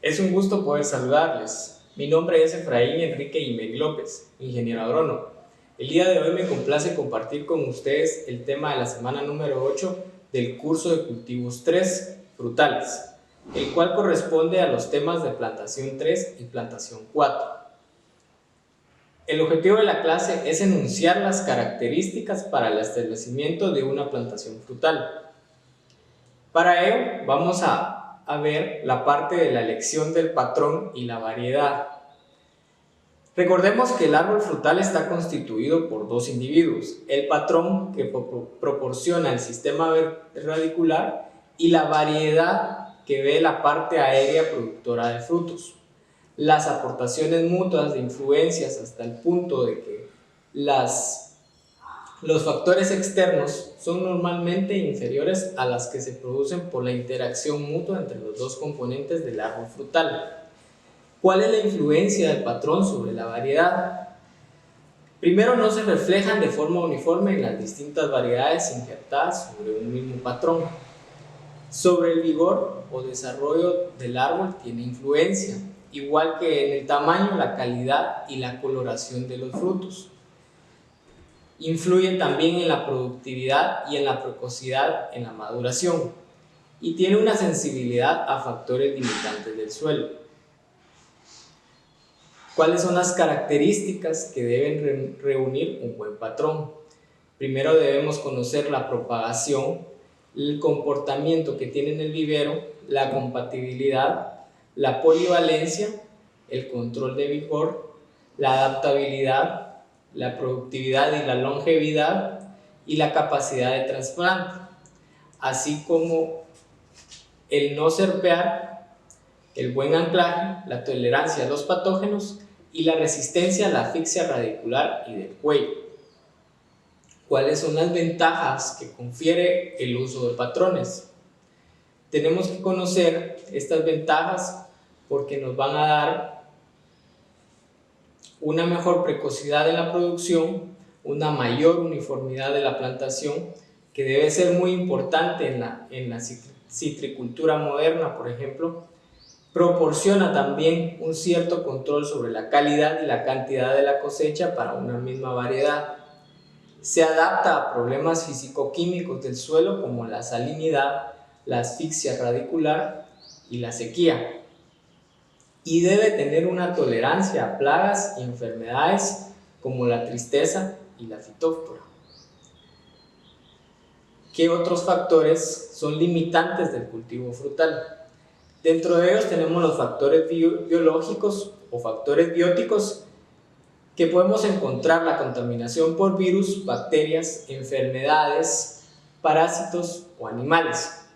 Es un gusto poder saludarles. Mi nombre es Efraín Enrique Jiménez López, ingeniero agrónomo. El día de hoy me complace compartir con ustedes el tema de la semana número 8 del curso de cultivos 3, frutales, el cual corresponde a los temas de plantación 3 y plantación 4. El objetivo de la clase es enunciar las características para el establecimiento de una plantación frutal. Para ello vamos a ver la parte de la elección del patrón y la variedad. Recordemos que el árbol frutal está constituido por dos individuos, el patrón que proporciona el sistema radicular y la variedad que ve la parte aérea productora de frutos. Las aportaciones mutuas de influencias hasta el punto de que los factores externos son normalmente inferiores a las que se producen por la interacción mutua entre los dos componentes del árbol frutal. ¿Cuál es la influencia del patrón sobre la variedad? Primero, no se reflejan de forma uniforme en las distintas variedades injertadas sobre un mismo patrón. Sobre el vigor o desarrollo del árbol tiene influencia, igual que en el tamaño, la calidad y la coloración de los frutos. Influye también en la productividad y en la precocidad en la maduración, y tiene una sensibilidad a factores limitantes del suelo. ¿Cuáles son las características que deben reunir un buen patrón? Primero debemos conocer la propagación, el comportamiento que tiene en el vivero, la compatibilidad, la polivalencia, el control de vigor, la adaptabilidad, la productividad y la longevidad y la capacidad de trasplante, así como el no serpear, el buen anclaje, la tolerancia a los patógenos y la resistencia a la asfixia radicular y del cuello. ¿Cuáles son las ventajas que confiere el uso de patrones? Tenemos que conocer estas ventajas porque nos van a dar una mejor precocidad en la producción, una mayor uniformidad de la plantación, que debe ser muy importante en la citricultura moderna, por ejemplo. Proporciona también un cierto control sobre la calidad y la cantidad de la cosecha para una misma variedad. Se adapta a problemas físico-químicos del suelo como la salinidad, la asfixia radicular y la sequía. Y debe tener una tolerancia a plagas y enfermedades como la tristeza y la fitóftora. ¿Qué otros factores son limitantes del cultivo frutal? Dentro de ellos tenemos los factores biológicos o factores bióticos, que podemos encontrar la contaminación por virus, bacterias, enfermedades, parásitos o animales.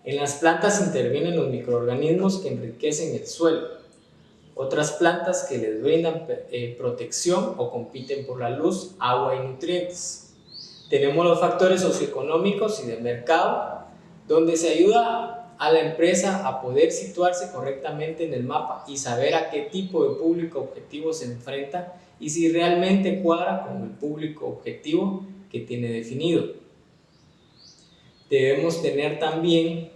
En las plantas intervienen los microorganismos que enriquecen el suelo, otras plantas que les brindan protección o compiten por la luz, agua y nutrientes. Tenemos los factores socioeconómicos y de mercado, donde se ayuda a la empresa a poder situarse correctamente en el mapa y saber a qué tipo de público objetivo se enfrenta y si realmente cuadra con el público objetivo que tiene definido. Debemos tener también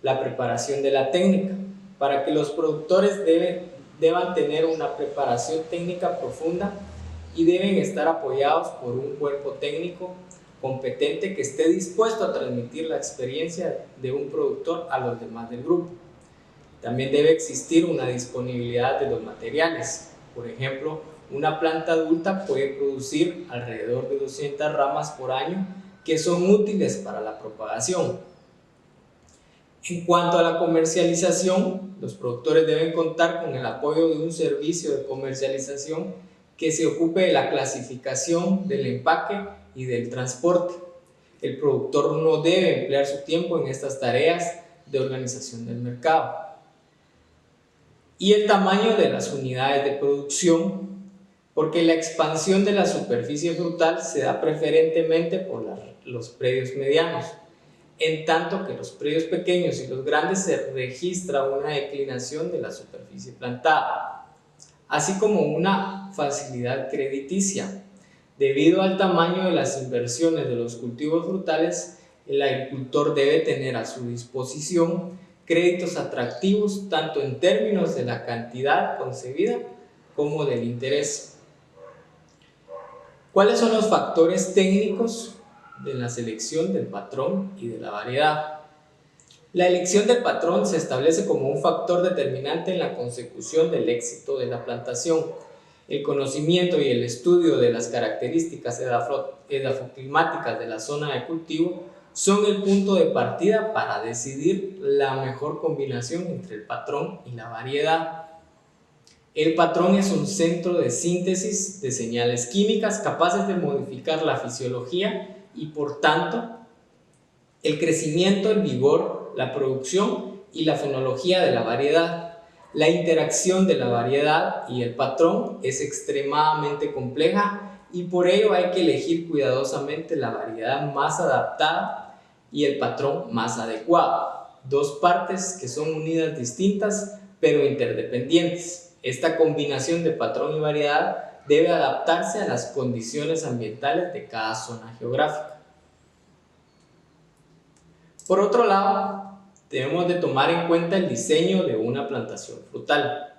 la preparación de la técnica. Para que los productores deban tener una preparación técnica profunda y deben estar apoyados por un cuerpo técnico competente que esté dispuesto a transmitir la experiencia de un productor a los demás del grupo. También debe existir una disponibilidad de los materiales. Por ejemplo, una planta adulta puede producir alrededor de 200 ramas por año que son útiles para la propagación. En cuanto a la comercialización, los productores deben contar con el apoyo de un servicio de comercialización que se ocupe de la clasificación, del empaque y del transporte. El productor no debe emplear su tiempo en estas tareas de organización del mercado. Y el tamaño de las unidades de producción, porque la expansión de la superficie frutal se da preferentemente por los predios medianos, en tanto que los predios pequeños y los grandes se registra una declinación de la superficie plantada, así como una facilidad crediticia. Debido al tamaño de las inversiones de los cultivos frutales, el agricultor debe tener a su disposición créditos atractivos tanto en términos de la cantidad concebida como del interés. ¿Cuáles son los factores técnicos de la selección del patrón y de la variedad? La elección del patrón se establece como un factor determinante en la consecución del éxito de la plantación. El conocimiento y el estudio de las características edafoclimáticas de la zona de cultivo son el punto de partida para decidir la mejor combinación entre el patrón y la variedad. El patrón es un centro de síntesis de señales químicas capaces de modificar la fisiología y, por tanto, el crecimiento, el vigor, la producción y la fenología de la variedad. La interacción de la variedad y el patrón es extremadamente compleja y por ello hay que elegir cuidadosamente la variedad más adaptada y el patrón más adecuado. Dos partes que son unidas distintas pero interdependientes. Esta combinación de patrón y variedad debe adaptarse a las condiciones ambientales de cada zona geográfica. Por otro lado, debemos de tomar en cuenta el diseño de una plantación frutal.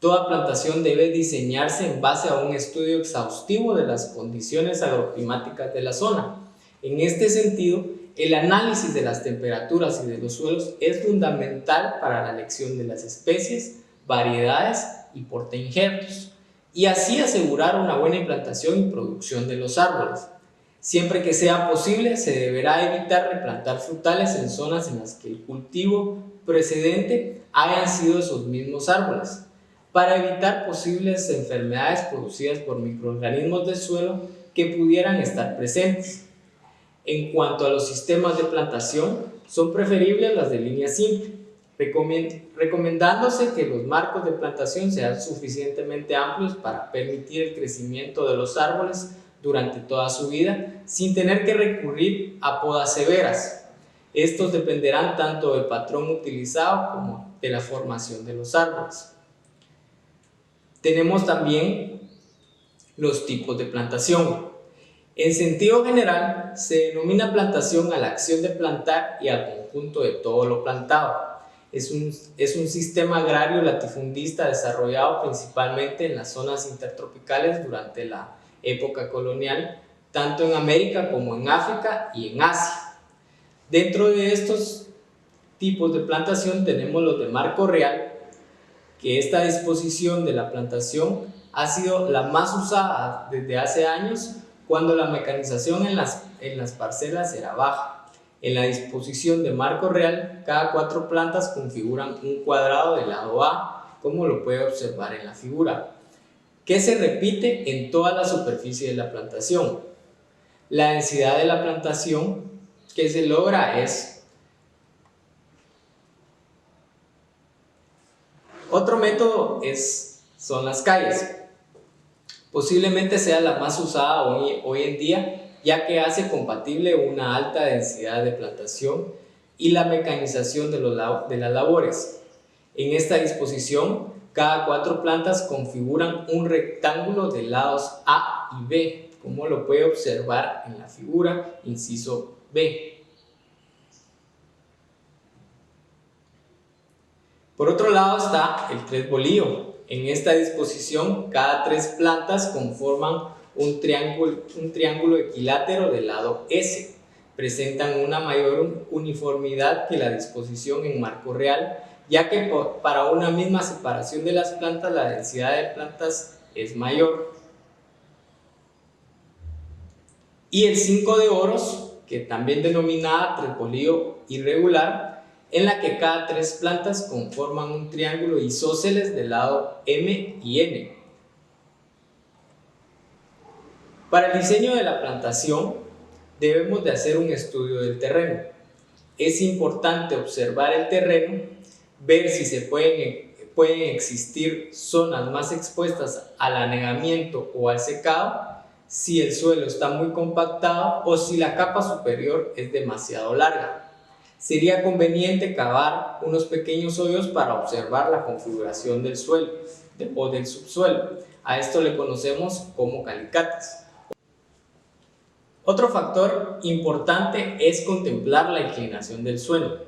Toda plantación debe diseñarse en base a un estudio exhaustivo de las condiciones agroclimáticas de la zona. En este sentido, el análisis de las temperaturas y de los suelos es fundamental para la elección de las especies, variedades y portainjertos, y así asegurar una buena implantación y producción de los árboles. Siempre que sea posible, se deberá evitar replantar frutales en zonas en las que el cultivo precedente hayan sido esos mismos árboles, para evitar posibles enfermedades producidas por microorganismos del suelo que pudieran estar presentes. En cuanto a los sistemas de plantación, son preferibles las de línea simple, recomendándose que los marcos de plantación sean suficientemente amplios para permitir el crecimiento de los árboles durante toda su vida, sin tener que recurrir a podas severas. Estos dependerán tanto del patrón utilizado como de la formación de los árboles. Tenemos también los tipos de plantación. En sentido general, se denomina plantación a la acción de plantar y al conjunto de todo lo plantado. Es un sistema agrario latifundista desarrollado principalmente en las zonas intertropicales durante la época colonial, tanto en América como en África y en Asia. Dentro de estos tipos de plantación tenemos los de marco real, que esta disposición de la plantación ha sido la más usada desde hace años cuando la mecanización en las parcelas era baja. En la disposición de marco real, cada 4 plantas configuran un cuadrado de lado A, como lo puede observar en la figura, que se repite en toda la superficie de la plantación. La densidad de la plantación que se logra es... Otro método son las calles. Posiblemente sea la más usada hoy en día, ya que hace compatible una alta densidad de plantación y la mecanización de las labores. En esta disposición, cada 4 plantas configuran un rectángulo de lados A y B, como lo puede observar en la figura, inciso B. Por otro lado está el 3 bolillo. En esta disposición, cada 3 plantas conforman un triángulo equilátero del lado S. Presentan una mayor uniformidad que la disposición en marco real, ya que para una misma separación de las plantas la densidad de plantas es mayor. Y el 5 de oros, que también denominada 3 bolillo irregular, en la que cada 3 plantas conforman un triángulo isósceles del lado M y N. Para el diseño de la plantación debemos de hacer un estudio del terreno. Es importante observar el terreno, ver si pueden existir zonas más expuestas al anegamiento o al secado, si el suelo está muy compactado o si la capa superior es demasiado larga. Sería conveniente cavar unos pequeños hoyos para observar la configuración del suelo o del subsuelo. A esto le conocemos como calicates. Otro factor importante es contemplar la inclinación del suelo.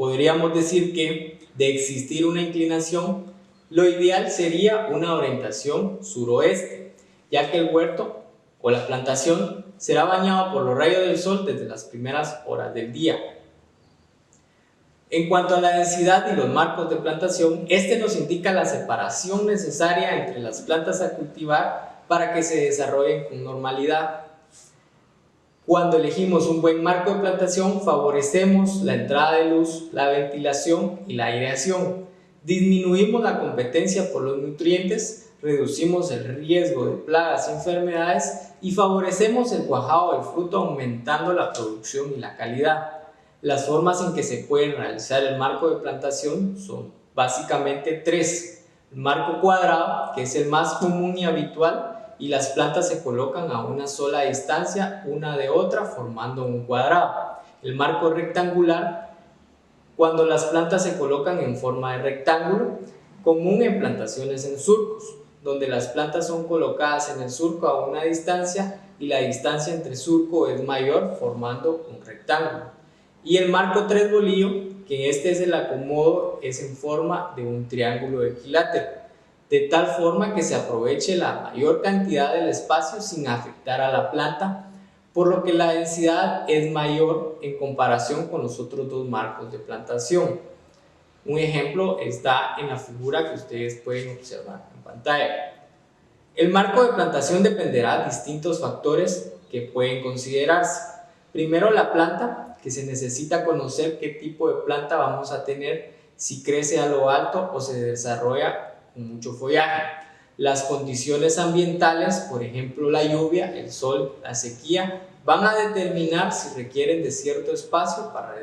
Podríamos decir que, de existir una inclinación, lo ideal sería una orientación suroeste, ya que el huerto o la plantación será bañado por los rayos del sol desde las primeras horas del día. En cuanto a la densidad y los marcos de plantación, este nos indica la separación necesaria entre las plantas a cultivar para que se desarrollen con normalidad. Cuando elegimos un buen marco de plantación, favorecemos la entrada de luz, la ventilación y la aireación. Disminuimos la competencia por los nutrientes, reducimos el riesgo de plagas y enfermedades y favorecemos el cuajado del fruto, aumentando la producción y la calidad. Las formas en que se puede realizar el marco de plantación son básicamente tres. El marco cuadrado, que es el más común y habitual, y las plantas se colocan a una sola distancia una de otra formando un cuadrado. El marco rectangular, cuando las plantas se colocan en forma de rectángulo, común en plantaciones en surcos, donde las plantas son colocadas en el surco a una distancia y la distancia entre surco es mayor, formando un rectángulo. Y el marco tres bolillo, que este es el acomodo, es en forma de un triángulo equilátero, de tal forma que se aproveche la mayor cantidad del espacio sin afectar a la planta, por lo que la densidad es mayor en comparación con los otros dos marcos de plantación. Un ejemplo está en la figura que ustedes pueden observar en pantalla. El marco de plantación dependerá de distintos factores que pueden considerarse. Primero, la planta, que se necesita conocer qué tipo de planta vamos a tener, si crece a lo alto o se desarrolla con mucho follaje. Las condiciones ambientales, por ejemplo la lluvia, el sol, la sequía, van a determinar si requieren de cierto espacio para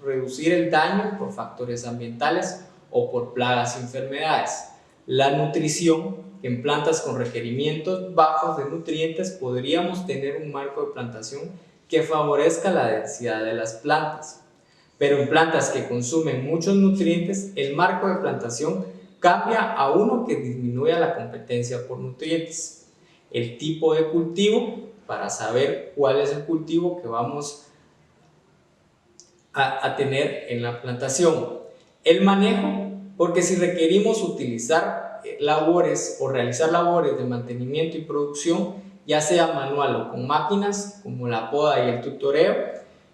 reducir el daño por factores ambientales o por plagas y enfermedades. La nutrición, que en plantas con requerimientos bajos de nutrientes podríamos tener un marco de plantación que favorezca la densidad de las plantas. Pero en plantas que consumen muchos nutrientes, el marco de plantación cambia a uno que disminuya la competencia por nutrientes. El tipo de cultivo, para saber cuál es el cultivo que vamos a tener en la plantación. El manejo, porque si requerimos utilizar labores o realizar labores de mantenimiento y producción, ya sea manual o con máquinas como la poda y el tutoreo,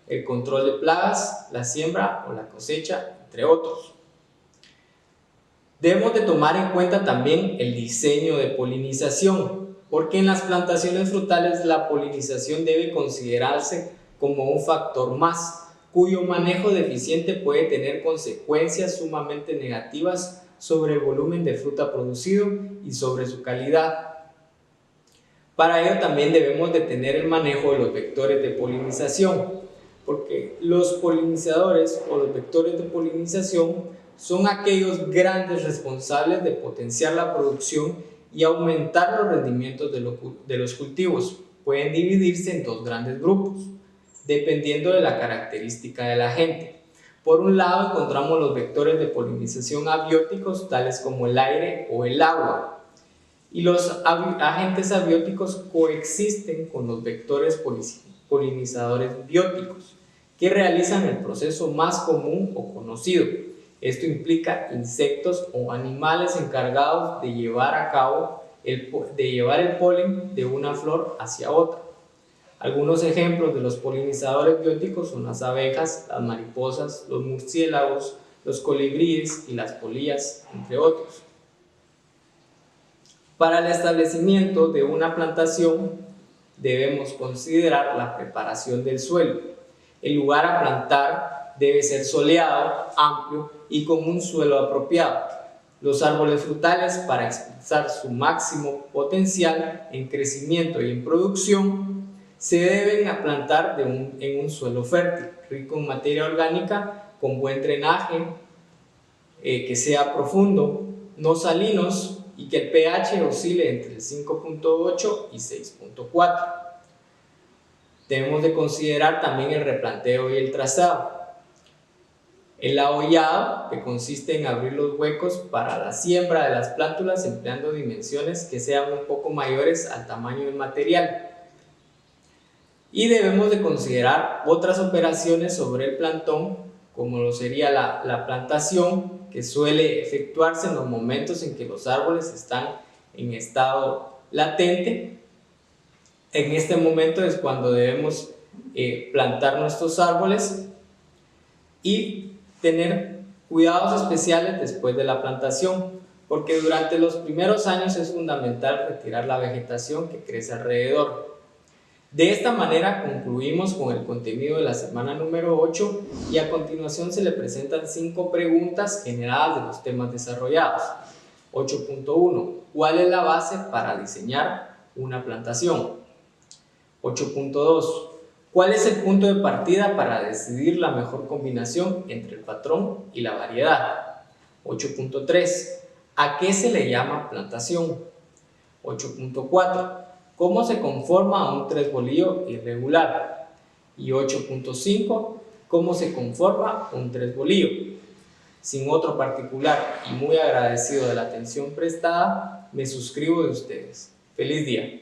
el control de plagas, la siembra o la cosecha, entre otros. Debemos de tomar en cuenta también el diseño de polinización, porque en las plantaciones frutales la polinización debe considerarse como un factor más, cuyo manejo deficiente puede tener consecuencias sumamente negativas sobre el volumen de fruta producido y sobre su calidad. Para ello también debemos de tener el manejo de los vectores de polinización, porque los polinizadores o los vectores de polinización son aquellos grandes responsables de potenciar la producción y aumentar los rendimientos de los cultivos. Pueden dividirse en dos grandes grupos, dependiendo de la característica del agente. Por un lado encontramos los vectores de polinización abióticos, tales como el aire o el agua. Y los agentes abióticos coexisten con los vectores polinizadores bióticos, que realizan el proceso más común o conocido. Esto implica insectos o animales encargados de llevar el polen de una flor hacia otra. Algunos ejemplos de los polinizadores bióticos son las abejas, las mariposas, los murciélagos, los colibríes y las polillas, entre otros. Para el establecimiento de una plantación debemos considerar la preparación del suelo. El lugar a plantar debe ser soleado, amplio y con un suelo apropiado. Los árboles frutales, para expresar su máximo potencial en crecimiento y en producción, se deben plantar en un suelo fértil, rico en materia orgánica, con buen drenaje, que sea profundo, no salinos, y que el pH oscile entre el 5.8 y 6.4. Debemos de considerar también el replanteo y el trazado. El ahollado, que consiste en abrir los huecos para la siembra de las plántulas empleando dimensiones que sean un poco mayores al tamaño del material. Y debemos de considerar otras operaciones sobre el plantón, como lo sería la plantación, que suele efectuarse en los momentos en que los árboles están en estado latente. En este momento es cuando debemos plantar nuestros árboles y tener cuidados especiales después de la plantación, porque durante los primeros años es fundamental retirar la vegetación que crece alrededor. De esta manera concluimos con el contenido de la semana número 8 y a continuación se le presentan 5 preguntas generadas de los temas desarrollados. 8.1. ¿Cuál es la base para diseñar una plantación? 8.2. ¿Cuál es el punto de partida para decidir la mejor combinación entre el patrón y la variedad? 8.3. ¿A qué se le llama plantación? 8.4. ¿Cómo se conforma un tresbolillo irregular? Y 8.5. ¿Cómo se conforma un tresbolillo? Sin otro particular y muy agradecido de la atención prestada, me suscribo de ustedes. ¡Feliz día!